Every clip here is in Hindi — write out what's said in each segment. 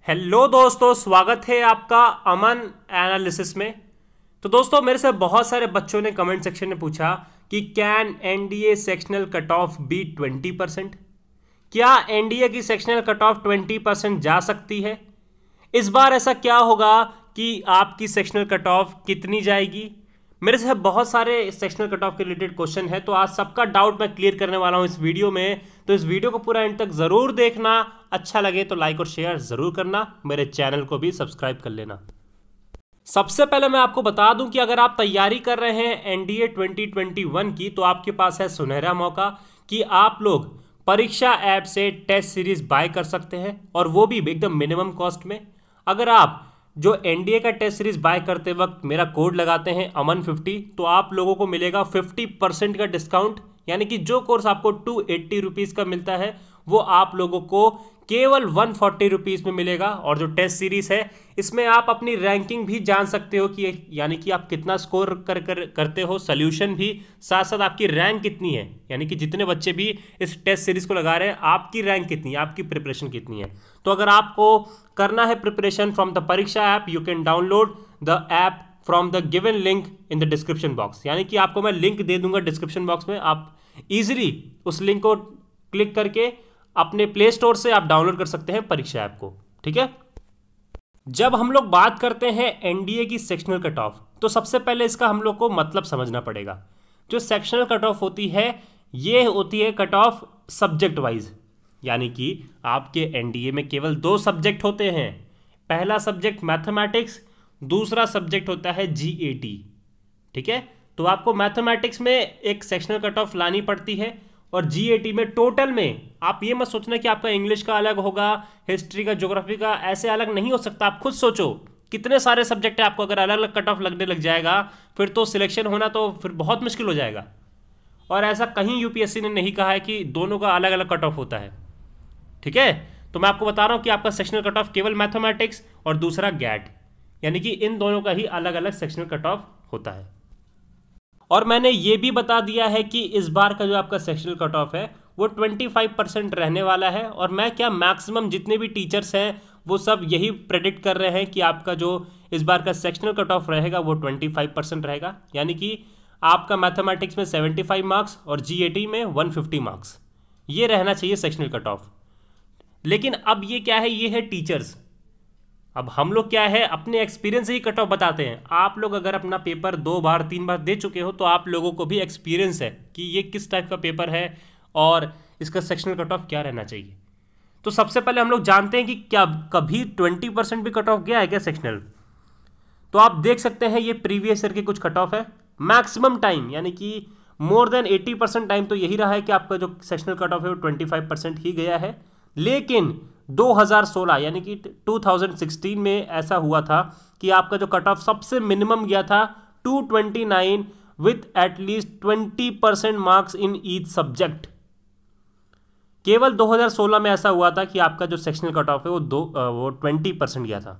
हेलो दोस्तों, स्वागत है आपका अमन एनालिसिस में। तो दोस्तों, मेरे से बहुत सारे बच्चों ने कमेंट सेक्शन में पूछा कि can NDA sectional cut off be 20%। क्या एनडीए की सेक्शनल कट ऑफ 20% जा सकती है? इस बार ऐसा क्या होगा कि आपकी सेक्शनल कट ऑफ कितनी जाएगी? मेरे से बहुत सारे सेक्शनल कट ऑफ के रिलेटेड क्वेश्चन है, तो आज सबका डाउट मैं क्लियर करने वाला हूं इस वीडियो में। तो इस वीडियो को पूरा एंड तक जरूर देखना। अच्छा लगे तो लाइक और शेयर जरूर करना, मेरे चैनल को भी सब्सक्राइब कर लेना। सबसे पहले मैं आपको बता दूं कि अगर आप तैयारी कर रहे हैं एनडीए 2021 की, तो आपके पास है सुनहरा मौका कि आप लोग परीक्षा ऐप से टेस्ट सीरीज बाय कर सकते हैं, और वो भी एकदम मिनिमम कॉस्ट में। अगर आप जो एनडीए का टेस्ट सीरीज बाय करते वक्त मेरा कोड लगाते हैं अमन50, तो आप लोगों को मिलेगा 50% का डिस्काउंट। यानी कि जो कोर्स आपको 280 रुपीज़ का मिलता है वो आप लोगों को केवल 140 रुपीज़ में मिलेगा। और जो टेस्ट सीरीज है, इसमें आप अपनी रैंकिंग भी जान सकते हो कि यानी कि आप कितना स्कोर करते हो, सोल्यूशन भी, साथ साथ आपकी रैंक कितनी है। यानी कि जितने बच्चे भी इस टेस्ट सीरीज को लगा रहे हैं, आपकी रैंक कितनी है, आपकी प्रिपरेशन कितनी है। तो अगर आपको करना है प्रिपरेशन फ्रॉम द परीक्षा app, you can download the app from the given link in the description box. यानी कि आपको मैं लिंक दे दूंगा डिस्क्रिप्शन बॉक्स में, आप इजीली उस लिंक को क्लिक करके अपने प्ले स्टोर से आप डाउनलोड कर सकते हैं परीक्षा ऐप को। ठीक है। जब हम लोग बात करते हैं एनडीए की सेक्शनल कट ऑफ, तो सबसे पहले इसका हम लोग को मतलब समझना पड़ेगा। जो सेक्शनल कट ऑफ होती है, ये होती है कट ऑफ सब्जेक्ट वाइज। यानी कि आपके एनडीए में केवल 2 सब्जेक्ट होते हैं। पहला सब्जेक्ट मैथमेटिक्स, दूसरा सब्जेक्ट होता है जीएटी। ठीक है। तो आपको मैथमेटिक्स में एक सेक्शनल कट ऑफ लानी पड़ती है, और जीएटी में टोटल में आप ये मत सोचना कि आपका इंग्लिश का अलग होगा, हिस्ट्री का, ज्योग्राफी का, ऐसे अलग नहीं हो सकता। आप खुद सोचो कितने सारे सब्जेक्ट है, आपको अगर अलग अलग कट ऑफ लगने लग जाएगा फिर तो सिलेक्शन होना तो फिर बहुत मुश्किल हो जाएगा। और ऐसा कहीं यूपीएससी ने नहीं कहा है कि दोनों का अलग अलग कट ऑफ होता है। ठीक है। तो मैं आपको बता रहा हूं कि आपका सेक्शनल कट ऑफ केवल मैथमेटिक्स और दूसरा गैट, यानी कि इन दोनों का ही अलग अलग सेक्शनल कट ऑफ होता है। और मैंने ये भी बता दिया है कि इस बार का जो आपका सेक्शनल कट ऑफ है वो 25% रहने वाला है। और मैं क्या, मैक्सिमम जितने भी टीचर्स हैं वो सब यही प्रेडिक्ट कर रहे हैं कि आपका जो इस बार का सेक्शनल कट ऑफ रहेगा वो 25% रहेगा। यानी कि आपका मैथमेटिक्स में 75 मार्क्स और जीएटी में 150 मार्क्स, ये रहना चाहिए सेक्शनल कट ऑफ। लेकिन अब ये क्या है, ये है टीचर्स। अब हम लोग क्या है, अपने एक्सपीरियंस से ही कट ऑफ बताते हैं। आप लोग अगर अपना पेपर 2 बार 3 बार दे चुके हो, तो आप लोगों को भी एक्सपीरियंस है कि ये किस टाइप का पेपर है और इसका सेक्शनल कट ऑफ क्या रहना चाहिए। तो सबसे पहले हम लोग जानते हैं कि क्या कभी 20% भी कट ऑफ गया है क्या सेक्शनल। तो आप देख सकते हैं ये प्रीवियस ईयर के कुछ कट ऑफ है। मैक्सिमम टाइम यानी कि मोर देन 80% टाइम तो यही रहा है कि आपका जो सेक्शनल कट ऑफ है वो 25% ही गया है। लेकिन 2016 यानी कि 2016 में ऐसा हुआ था कि आपका जो कट ऑफ सबसे मिनिमम गया था 229 with at least 20% marks in each subject. केवल 2016 में ऐसा हुआ था कि आपका जो सेक्शनल कट ऑफ है वो 20% गया था।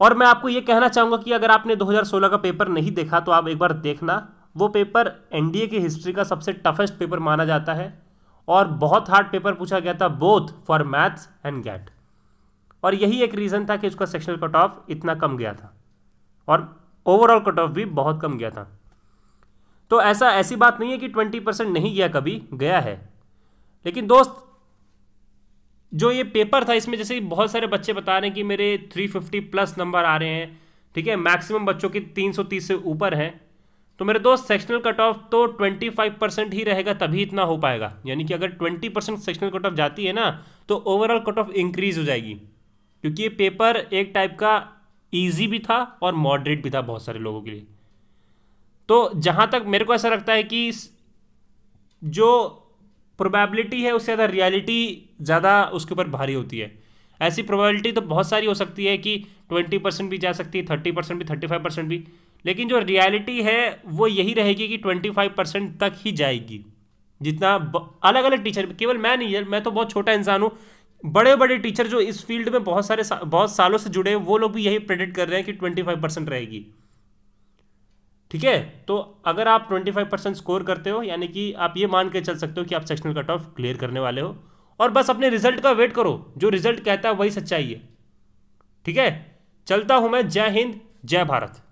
और मैं आपको यह कहना चाहूंगा कि अगर आपने 2016 का पेपर नहीं देखा तो आप एक बार देखना। वो पेपर एनडीए की हिस्ट्री का सबसे टफेस्ट पेपर माना जाता है, और बहुत हार्ड पेपर पूछा गया था both for maths and GAT. और यही एक रीज़न था कि उसका सेक्शनल कट ऑफ इतना कम गया था, और ओवरऑल कट ऑफ भी बहुत कम गया था। तो ऐसी बात नहीं है कि 20% नहीं गया, कभी गया है। लेकिन दोस्त, जो ये पेपर था इसमें जैसे बहुत सारे बच्चे बता रहे हैं कि मेरे 350 प्लस नंबर आ रहे हैं। ठीक है। मैक्सिमम बच्चों की 330 से ऊपर है। तो मेरे दोस्त, सेक्शनल कट ऑफ तो 25% ही रहेगा, तभी इतना हो पाएगा। यानी कि अगर 20% सेक्शनल कट ऑफ जाती है ना, तो ओवरऑल कट ऑफ इंक्रीज हो जाएगी। क्योंकि ये पेपर एक टाइप का इजी भी था और मॉडरेट भी था बहुत सारे लोगों के लिए। तो जहाँ तक मेरे को ऐसा लगता है कि जो प्रोबेबिलिटी है उससे ज़्यादा रियलिटी ज़्यादा उसके ऊपर भारी होती है। ऐसी प्रोबेबिलिटी तो बहुत सारी हो सकती है कि 20% भी जा सकती है, 30% भी, 35% भी। लेकिन जो रियलिटी है वो यही रहेगी कि 25% तक ही जाएगी। जितना अलग अलग टीचर, केवल मैं नहीं है, मैं तो बहुत छोटा इंसान हूँ, बड़े बड़े टीचर जो इस फील्ड में बहुत सालों से जुड़े हैं, वो लोग भी यही प्रेडिक्ट कर रहे हैं कि 25% रहेगी। ठीक है। तो अगर आप 25% स्कोर करते हो, यानी कि आप ये मान के चल सकते हो कि आप सेक्शनल कट ऑफ क्लियर करने वाले हो। और बस अपने रिजल्ट का वेट करो, जो रिजल्ट कहता है वही सच्चाई है। ठीक है, चलता हूं मैं। जय हिंद, जय भारत।